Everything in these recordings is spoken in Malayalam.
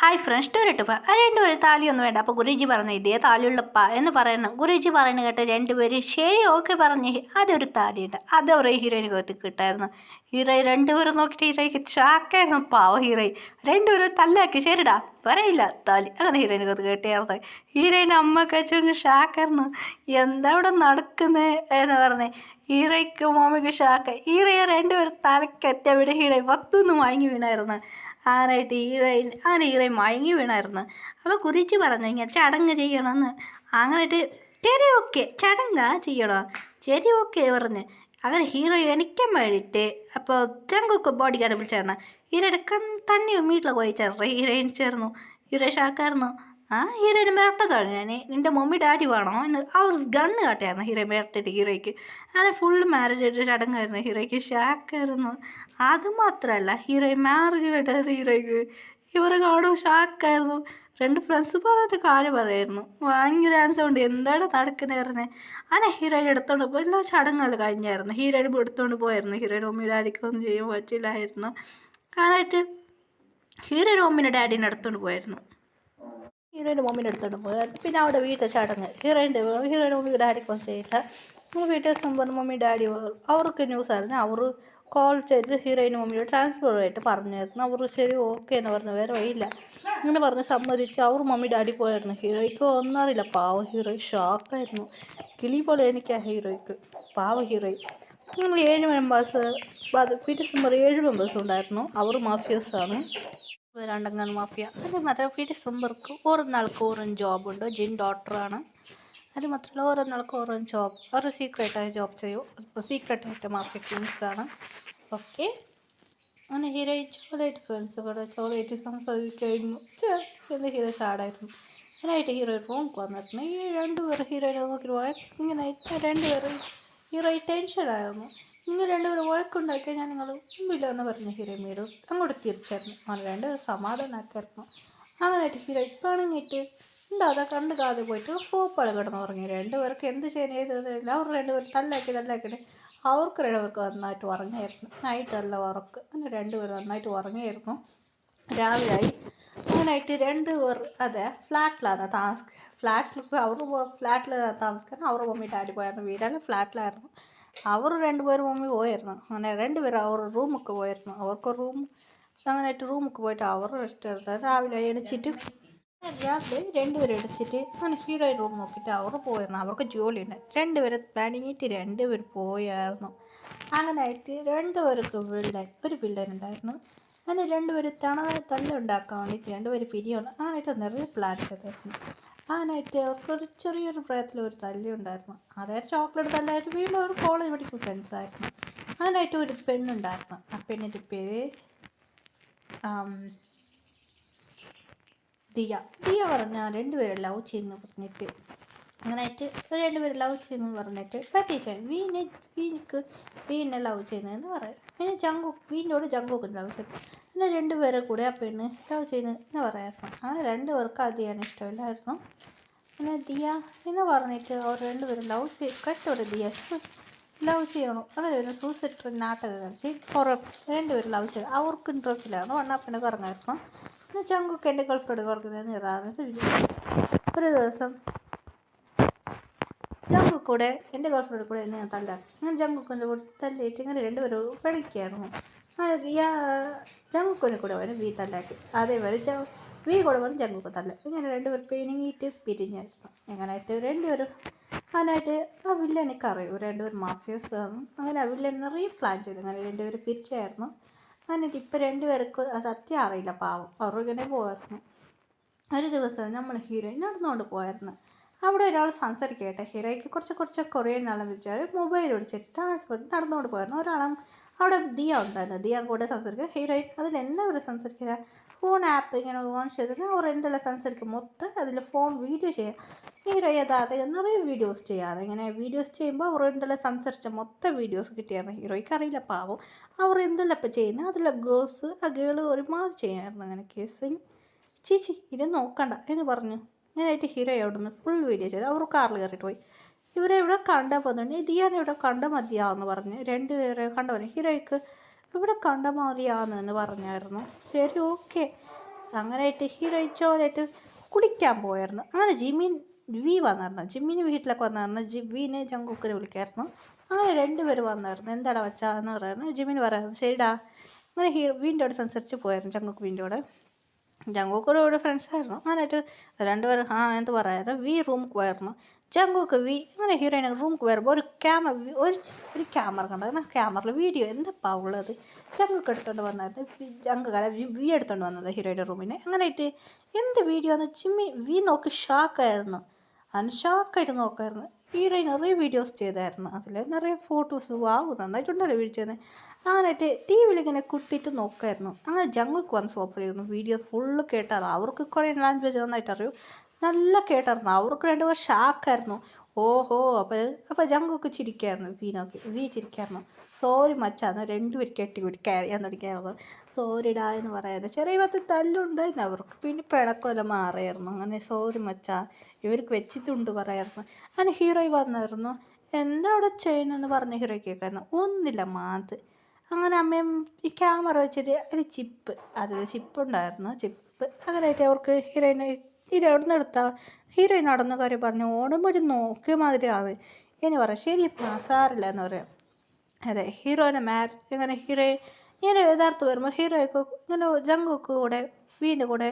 ഹായ് ഫ്രണ്ട്സ് ടൂറിട്ടപ്പോൾ രണ്ടുപേരും താലിയൊന്നും വേണ്ട. അപ്പോൾ ഗുരുജി പറഞ്ഞു ഇതേ താലിയുള്ളപ്പ എന്ന് പറയണം. ഗുരുജി പറയുന്നത് കേട്ട് രണ്ടുപേരും ശരി ഓക്കെ പറഞ്ഞ് അതൊരു താലിയുണ്ട്. അത് അവരെ ഹീറോയിന് കത്തി കിട്ടായിരുന്നു. ഹീറോയിൻ രണ്ടുപേരും നോക്കിയിട്ട് ഹീറോയ്ക്ക് ഷാക്കായിരുന്നു. പാവ ഹീറോയിൻ രണ്ടുപേരും തല്ലാക്കി ശരിടാ പറയില്ല താലി അങ്ങനെ ഹീറോയിന് കത്ത് കേട്ടായിരുന്നു. ഹീറോയിൻ അമ്മ കച്ചു ഷാക്കായിരുന്നു. എന്താ ഇവിടെ നടക്കുന്നത് എന്ന് പറഞ്ഞ് ഹീറോയ്ക്ക് മോമിക്ക് ഷാക്ക്. ഹീറോയെ രണ്ടുപേരും തലക്കെത്തിയവിടെ ഹീറോയിൻ പത്തൊന്നും വാങ്ങി വീണായിരുന്നു. അങ്ങനെ ഹീറോയിൻ മയങ്ങി വീണായിരുന്നു. അപ്പോൾ കുരിച്ച് പറഞ്ഞു ഇങ്ങനെ ചടങ്ങ് ചെയ്യണമെന്ന്. അങ്ങനെയിട്ട് ശരി ഓക്കെ ചടങ്ങാ ചെയ്യണോ ശരി ഓക്കെ പറഞ്ഞ് അങ്ങനെ ഹീറോ എണിക്കാൻ വേണ്ടിയിട്ട് അപ്പോൾ ജങ്കുക്ക് ബോഡി ഗാർഡ് വിളിച്ചായിരുന്നു. ഹീറോയുടെ തണ്ണിയും വീട്ടിൽ പോയി ചേർന്നു. ഹീറോയിൻ ചേർന്നു. ഹീറോ ഷാക്കായിരുന്നു. ഹീറോയിന് മിരട്ടതാണ് ഞാൻ നിൻ്റെ മമ്മി ഡാഡി വേണോ എന്ന് അവർ ഗണ്ണ് കാട്ടിയായിരുന്നു ഹീറോ മിരട്ടിട്ട് ഹീറോയ്ക്ക്. അങ്ങനെ ഫുള്ള് മാരേജ് ആയിട്ട് ചടങ്ങായിരുന്നു. ഹീറോയ്ക്ക് ഷാക്കായിരുന്നു. അതുമാത്രമല്ല ഹീറോയിൻ മാരേജ് കേട്ടായിരുന്നു ഹീറോയ്ക്ക്. ഇവരെ കാണുമ്പോൾ ഷാക്കായിരുന്നു. രണ്ട് ഫ്രണ്ട്സ് പറഞ്ഞിട്ട് കാര്യം പറയായിരുന്നു. ഭയങ്കര ഡാൻസ് കൊണ്ട് എന്താണ് നടക്കുന്നതായിരുന്നേ. അങ്ങനെ ഹീറോയിൻ എടുത്തോണ്ട് പോയി എല്ലാ ചടങ്ങുകൾ കഴിഞ്ഞായിരുന്നു. ഹീറോയിൻ എടുത്തോണ്ട് പോയായിരുന്നു. ഹീറോയിൻ മമ്മി ഡാഡിക്കൊന്നും ചെയ്യാൻ പറ്റില്ലായിരുന്നു. അതായിട്ട് ഹീറോയിൻ മമ്മീൻ്റെ ഡാഡീനെ എടുത്തോണ്ട് പോയായിരുന്നു. ഹീറോയിൻ്റെ മമ്മീനെ എടുത്തോണ്ട് പോയായിരുന്നു. പിന്നെ അവിടെ വീട്ടിൽ ചടങ്ങ് ഹീറോയിൻ്റെ മമ്മി ഡാഡിക്കൊന്നും ചെയ്യില്ല. വീട്ടിൽ സംഭവം മമ്മി ഡാഡി അവർക്ക് ന്യൂസ് ആയിരുന്നു. അവർ കോൾ ചെയ്ത് ഹീറോയിൻ മമ്മിയോട് ട്രാൻസ്ഫർ ആയിട്ട് പറഞ്ഞായിരുന്നു. അവർ ശരി ഓക്കെ എന്ന് പറഞ്ഞു വേറെ വഴിയില്ല അങ്ങനെ പറഞ്ഞ് സമ്മതിച്ച് അവർ മമ്മി ഡാഡി പോയായിരുന്നു. ഹീറോയ്ക്ക് ഒന്നും അറിയില്ല. പാവ ഹീറോയിൻ ഷോക്കായിരുന്നു. കിളി പോലെ എനിക്ക് ഹീറോയ്ക്ക് പാവ ഹീറോയിൻ. നമ്മൾ 7 മെമ്പേഴ്സ് ഡിസംബർ 7 മെമ്പേഴ്സ് ഉണ്ടായിരുന്നു. അവർ മാഫിയസാണ്. രണ്ടങ്ങാണ് മാഫിയ. അത് മാത്രം ഡിസംബർക്ക് ഓരോ നാൾക്ക് ഓരോ ജോബുണ്ട്. ജിൻ ഡോക്ടറാണ്. അത് മാത്രമല്ല ഓരോ നാൾക്ക് ഓരോ ജോബ് അവർ സീക്രട്ടായ ജോബ് ചെയ്യും. ഇപ്പോൾ സീക്രട്ടായിട്ട് മാഫിയ കിങ്സാണ്. ഓക്കെ അങ്ങനെ ഹീറോയിൻ ചോളായിട്ട് ഫ്രണ്ട്സ് കൂടെ ചോളായിട്ട് സംസാരിക്കുന്നു. എന്ന് ഹീറോ സാഡായിരുന്നു. അതിനായിട്ട് ഹീറോ റൂം വന്നിട്ടുണ്ട്. ഈ രണ്ടുപേരും ഹീറോയിനെ നോക്കി ഇങ്ങനെ രണ്ടുപേരും ഹീറോയിൻ ടെൻഷനായിരുന്നു. നിങ്ങൾ രണ്ടുപേരും വഴക്കുണ്ടാക്കിയാൽ ഞാൻ നിങ്ങൾ മുമ്പില്ല എന്ന് പറഞ്ഞ ഹീറോയിൻ വീട് അങ്ങോട്ട് തിരിച്ചായിരുന്നു. അങ്ങനെ രണ്ടുപേരും സമാധാനമാക്കായിരുന്നു. അങ്ങനെയായിട്ട് ഹീറോ ഇപ്പാണെന്നിട്ട് ഉണ്ടാകാതെ കണ്ട് കാതെ പോയിട്ട് സോപ്പാളെ കിടന്ന് ഉറങ്ങി. രണ്ടുപേർക്ക് എന്ത് ചെയ്യാൻ ഏത് അവർ രണ്ടുപേരും തല്ലാക്കിയിട്ട് അവർക്ക് രണ്ടുപേർക്ക് നന്നായിട്ട് ഉറങ്ങിയായിരുന്നു. നൈറ്റല്ല ഉറക്ക്. അങ്ങനെ രണ്ടുപേരും നന്നായിട്ട് ഉറങ്ങിയായിരുന്നു. രാവിലെ ആയി. അങ്ങനെയായിട്ട് രണ്ടുപേർ അതെ ഫ്ലാറ്റിലാണ് ഫ്ലാറ്റിൽ താമസിക്കാൻ അവർ മമ്മി ഡാഡി പോയായിരുന്നു. വീടാണ് ഫ്ലാറ്റിലായിരുന്നു. അവർ രണ്ടുപേരും മമ്മി പോയായിരുന്നു. അങ്ങനെ രണ്ടുപേരും അവർ റൂമൊക്കെ പോയായിരുന്നു. അവർക്ക് അങ്ങനെയായിട്ട് റൂമൊക്കെ പോയിട്ട് അവർ റെസ്റ്റ് എടുത്താൽ രാവിലെ എണിച്ചിട്ട് രണ്ടുപേരും അടിച്ചിട്ട് അങ്ങനെ ഹീറോയിൻ റൂം നോക്കിയിട്ട് അവർ പോയിരുന്നു. അവർക്ക് ജോലിയുണ്ട്. രണ്ടുപേരും പണിഞ്ഞിട്ട് രണ്ടുപേരും പോയായിരുന്നു. അങ്ങനെയായിട്ട് രണ്ടുപേർക്ക് ഒരു വില്ലൻ ഉണ്ടായിരുന്നു. അങ്ങനെ രണ്ടുപേരും തല്ലുണ്ടാക്കാൻ വേണ്ടിയിട്ട് രണ്ടുപേരും പിരിയാണ്. അങ്ങനെയായിട്ട് നിറയെ പ്ലാൻ ചെയ്തായിരുന്നു. അങ്ങനെയായിട്ട് അവർക്കൊരു ചെറിയൊരു പ്രായത്തിൽ ഒരു തല്ലുണ്ടായിരുന്നു. അതായത് ചോക്ലേറ്റ് തല്ലായിട്ട് വീണ്ടും ഒരു കോളേജ് പഠിക്കുന്ന ഫ്രണ്ട്സായിരുന്നു. അങ്ങനെയായിട്ട് ഒരു പെണ്ണുണ്ടായിരുന്നു. ആ പെണ്ണിൻ്റെ പേര് ദിയ പറഞ്ഞാൽ രണ്ടുപേരും ലവ് ചെയ്യുന്നു പറഞ്ഞിട്ട് അങ്ങനെയായിട്ട് രണ്ടുപേരും ലവ് ചെയ്യുന്നു പറഞ്ഞിട്ട് പറ്റിച്ച വീണിനെ ലവ് ചെയ്യുന്നതെന്ന് പറയാം. പിന്നെ വീടിനോട് ജങ്കുക്ക് ലവ് ചെയ്തു. പിന്നെ രണ്ടുപേരെ കൂടെ ആ പെണ്ണ് ലവ് ചെയ്യുന്നത് എന്ന് പറയായിരുന്നു. അങ്ങനെ രണ്ടുപേർക്ക് അത് ചെയ്യാൻ ഇഷ്ടമില്ലായിരുന്നു. പിന്നെ ദിയ എന്ന് പറഞ്ഞിട്ട് അവർ രണ്ടുപേരും കഷ്ടപ്പെട്ട് ദിയ ലവ് ചെയ്യണം. അങ്ങനെ ഒരു സൂസൈഡ് നാട്ടകം കളിച്ച് രണ്ടുപേരും ലവ് ചെയ്തു. അവർക്ക് ഇൻട്രസ്റ്റിലായിരുന്നു. വണ്ണാപ്പിനെ കറങ്ങായിരുന്നു. പിന്നെ ജങ്കുക്ക് എൻ്റെ ഗേൾഫ്രണ്ട് കൊടുക്കുന്നതെന്ന് ഇറാന്ന് വിചാരിച്ചു. ഒരു ദിവസം ജങ്കുക്ക് കൂടെ എൻ്റെ ഗേൾഫ്രണ്ട് കൂടെ ഞാൻ തല്ലാക്കി. അങ്ങനെ ജങ്കുക്കിൻ്റെ കൂടെ തല്ലിയിട്ട് ഇങ്ങനെ രണ്ടുപേരും കളിക്കായിരുന്നു. അങ്ങനെ ജങ്കുക്കിനെ കൂടെ വരും വി തല്ലാക്കി. അതേപോലെ വി കൂടെ വരും ജങ്കുക്ക് തല്ല. ഇങ്ങനെ രണ്ടുപേരും പിണങ്ങിയിട്ട് പിരിഞ്ഞായിരുന്നു. എങ്ങനെയായിട്ട് രണ്ടുപേരും അതിനായിട്ട് ആ വില്ലനെനിക്ക് അറിയും. രണ്ടുപേരും മാഫിയസാണ്. അങ്ങനെ ആ വില്ലനെ റീപ്ലാൻ ചെയ്തു. അങ്ങനെ രണ്ടുപേരും പിരിച്ചായിരുന്നു. എന്നിട്ട് ഇപ്പം രണ്ടുപേർക്ക് സത്യം അറിയില്ല. പാവം അവരിങ്ങനെ പോയായിരുന്നു. ഒരു ദിവസം നമ്മൾ ഹീറോയിൻ നടന്നുകൊണ്ട് പോയായിരുന്നു. അവിടെ ഒരാൾ സംസാരിക്കട്ടെ. ഹീറോയ്ക്ക് കുറച്ച് കൊറിയൻ ആളെ വിളിച്ചാൽ മൊബൈൽ ഒടിച്ചിട്ട് ട്രാൻസ്ഫർ നടന്നുകൊണ്ട് പോയായിരുന്നു. ഒരാളും അവിടെ ദിയ ഉണ്ടായിരുന്നു. ദിയ കൂടെ സംസാരിക്കുക. ഹീറോയിൻ അതിലെന്താ അവർ സംസാരിക്കുക ഫോൺ ആപ്പ് ഇങ്ങനെ ഓൺ ചെയ്തിട്ട് അവർ എന്തെല്ലാം സംസാരിക്കും മൊത്തം അതിൽ ഫോൺ വീഡിയോ ചെയ്യാം. ഹീറോ യഥാർത്ഥം നിറയെ വീഡിയോസ് ചെയ്യാതെ ഇങ്ങനെ വീഡിയോസ് ചെയ്യുമ്പോൾ അവർ എന്തെല്ലാം സംസാരിച്ച മൊത്തം വീഡിയോസ് കിട്ടിയായിരുന്നു. ഹീറോയ്ക്ക് അറിയില്ല പാവം അവർ എന്തെല്ലാം ഇപ്പം ചെയ്യുന്നത്. അതിലെ ഗേള് ഒരുമാതിരി ചെയ്യാമായിരുന്നു. അങ്ങനെ കേസിങ് ചേച്ചി ഇത് നോക്കണ്ട എന്ന് പറഞ്ഞു. ഞാനായിട്ട് ഹീറോ അവിടെ നിന്ന് ഫുൾ വീഡിയോ ചെയ്ത് അവർ കാറിൽ കയറിയിട്ട് പോയി. ഇവരെ ഇവിടെ കണ്ടാൽ പോകുന്നുണ്ട്. ദിയാനെ ഇവിടെ കണ്ട മതിയാവെന്ന് പറഞ്ഞ് രണ്ടുപേരെ കണ്ട മതി. ഹീറോയ്ക്ക് ഇവിടെ കണ്ട മതിയാവെന്ന് പറഞ്ഞായിരുന്നു. ശരി ഓക്കെ അങ്ങനെയായിട്ട് ഹീറോയിൻ ചോലായിട്ട് കുളിക്കാൻ പോയായിരുന്നു. അങ്ങനെ വി വന്നായിരുന്നു. ജിമ്മിന് വീട്ടിലൊക്കെ വന്നായിരുന്നു. വീനെ ജങ്കുക്കിനെ വിളിക്കായിരുന്നു. അങ്ങനെ രണ്ടുപേരും വന്നായിരുന്നു. എന്താടാ വച്ചാന്ന് പറയായിരുന്നു. ജിമ്മിന് പറയായിരുന്നു ശരിടാ. അങ്ങനെ വീൻ്റെ അവിടെ സംസാരിച്ച് പോയായിരുന്നു. ജങ്കുക്ക് വീൻ്റെ അവിടെ. ജങ്കുക്കിനോട് ഫ്രണ്ട്സായിരുന്നു. അങ്ങനെയായിട്ട് രണ്ടുപേരും എന്ത് പറയാറ് റൂമിൽ പോയായിരുന്നു. ജങ്കുക്ക് അങ്ങനെ ഹീറോയിനെ റൂമിൽ വരുമ്പോൾ ഒരു ക്യാമറ കണ്ടായിരുന്നു. ക്യാമറയിൽ വീഡിയോ എന്താ ഉള്ളത് ജങ്കുക്ക് എടുത്തുകൊണ്ട് വന്നായിരുന്നു. ജങ്കുക്ക് എടുത്തുകൊണ്ട് വന്നത് ഹീറോയുടെ റൂമിനെ. അങ്ങനെയായിട്ട് എന്ത് വീഡിയോ എന്ന് നോക്കി ഷോക്കായിരുന്നു. അതിന് ഷോക്കായിട്ട് നോക്കായിരുന്നു. ഹീറോയിൻ നിറയെ വീഡിയോസ് ചെയ്തായിരുന്നു. അതിൽ നിറയെ ഫോട്ടോസ് നന്നായിട്ടുണ്ടല്ലോ വീഡിയോ ചെയ്യുന്നത്. അങ്ങനെയായിട്ട് ടി വിയിൽ ഇങ്ങനെ കുത്തിയിട്ട് നോക്കായിരുന്നു. അങ്ങനെ ജങ്കുക്ക് വന്ന് സോപ്പിലായിരുന്നു. വീഡിയോ ഫുള്ള് കേട്ടായിരുന്നു. അവർക്ക് കുറേ ലാംഗ്വേജ് നന്നായിട്ട് അറിയും. നല്ല കേട്ടായിരുന്നു. അവർക്ക് രണ്ടുപേർ ഷാക്കായിരുന്നു. ഓഹോ അപ്പോൾ ജങ്കുക്ക് ചിരിക്കായിരുന്നു. നോക്കി ചിരിക്കായിരുന്നു. സോറി മച്ചാന്ന് രണ്ടുപേരും കെട്ടിക്കൂട്ടി കയറിയാൻ തുടങ്ങിയായിരുന്നു. സോറിടാ എന്ന് പറയാതെ ചെറിയ പത്ത് തല്ലുണ്ടായിരുന്നു അവർക്ക്. പിന്നെ പിണക്കമെല്ലാം മാറിയായിരുന്നു. അങ്ങനെ സോറി മച്ചാ ഇവർക്ക് വെച്ചിട്ടുണ്ട് പറയായിരുന്നു. അങ്ങനെ ഹീറോ വന്നായിരുന്നു. എന്താ അവിടെ ചെയ്യുന്നതെന്ന് പറഞ്ഞ ഹീറോ കേൾക്കായിരുന്നു. ഒന്നില്ല മാത്. അങ്ങനെ അമ്മയും ഈ ക്യാമറ വെച്ചിട്ട് ഒരു ചിപ്പ് ഉണ്ടായിരുന്നു. അങ്ങനെയായിട്ട് അവർക്ക് ഹീറോയിൻ അവിടെ നിന്ന് എടുത്താൽ ഹീറോയിൻ നടന്ന കാര്യം പറഞ്ഞു. ഓടുമ്പോൾ ഒരു നോക്കിയ മാതിരിയാണ് ഇനി പറയാം. ശരി സാറില്ല എന്ന് പറയാം. അതെ ഇങ്ങനെ ഇങ്ങനെ യഥാർത്ഥം വരുമ്പോൾ ഹീറോയ്ക്ക് ഇങ്ങനെ ജങ്കുക്ക് കൂടെ വീണ്ടും കൂടെ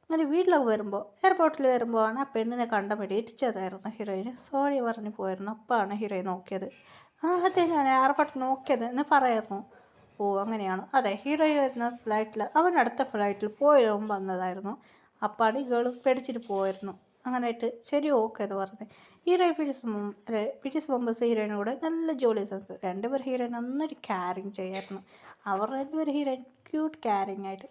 അങ്ങനെ വീട്ടിലൊക്കെ വരുമ്പോൾ എയർപോർട്ടിൽ വരുമ്പോൾ ആണ് ആ പെണ്ണിനെ കണ്ട വേണ്ടി ഇടിച്ചതായിരുന്നു ഹീറോയിന്. സോറി പറഞ്ഞു പോയിരുന്നു. അപ്പാണ് ഹീറോയിൻ നോക്കിയത്. അതെ ഞാൻ എയർപോർട്ടിൽ നോക്കിയത് എന്ന് പറയായിരുന്നു. ഓ അങ്ങനെയാണ്. അതെ ഹീറോയിൻ വരുന്ന ഫ്ലൈറ്റിൽ അവൻ അടുത്ത ഫ്ലൈറ്റിൽ പോയും വന്നതായിരുന്നു. അപ്പാണ് ഗേൾ പേടിച്ചിട്ട് പോയിരുന്നു. അങ്ങനെയായിട്ട് ശരി ഓക്കെ എന്ന് പറഞ്ഞ് ഹീറോയിൻ പിറ്റേസ് മുമ്പ് ഹീറോയിനും കൂടെ നല്ല ജോലി ചെയ്തു. രണ്ടുപേർ ഹീറോയിൻ നന്നായിട്ട് ക്യാരിങ് ചെയ്യായിരുന്നു. അവർ രണ്ടുപേരും ഹീറോയിൻ ക്യൂട്ട് ക്യാരിങ് ആയിട്ട്.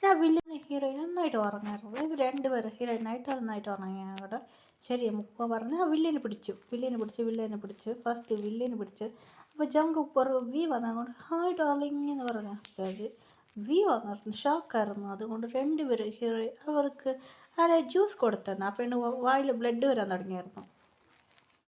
ആ വില്ലൻ ഹീറോയിൻ നന്നായിട്ട് ഉറങ്ങായിരുന്നു. ഇവർ രണ്ടുപേരും ഹീറോയിനായിട്ട് നന്നായിട്ട് ഉറങ്ങിയോടെ ശരി മുപ്പ പറഞ്ഞ് ആ വില്ലിനെ പിടിച്ചു. ഫസ്റ്റ് വില്ലിനെ പിടിച്ച് അപ്പോൾ ജങ്കുക്ക് വി വന്നതുകൊണ്ട് ഹായ് ഡാർലിങ് എന്ന് പറഞ്ഞ വന്നിരുന്നു. ഷോക്കായിരുന്നു. അതുകൊണ്ട് രണ്ടുപേരും അവർക്ക് ജ്യൂസ് കൊടുത്തന്നെ. ആ പെണ്ണ് വായിൽ ബ്ലഡ് വരാൻ തുടങ്ങിയായിരുന്നു.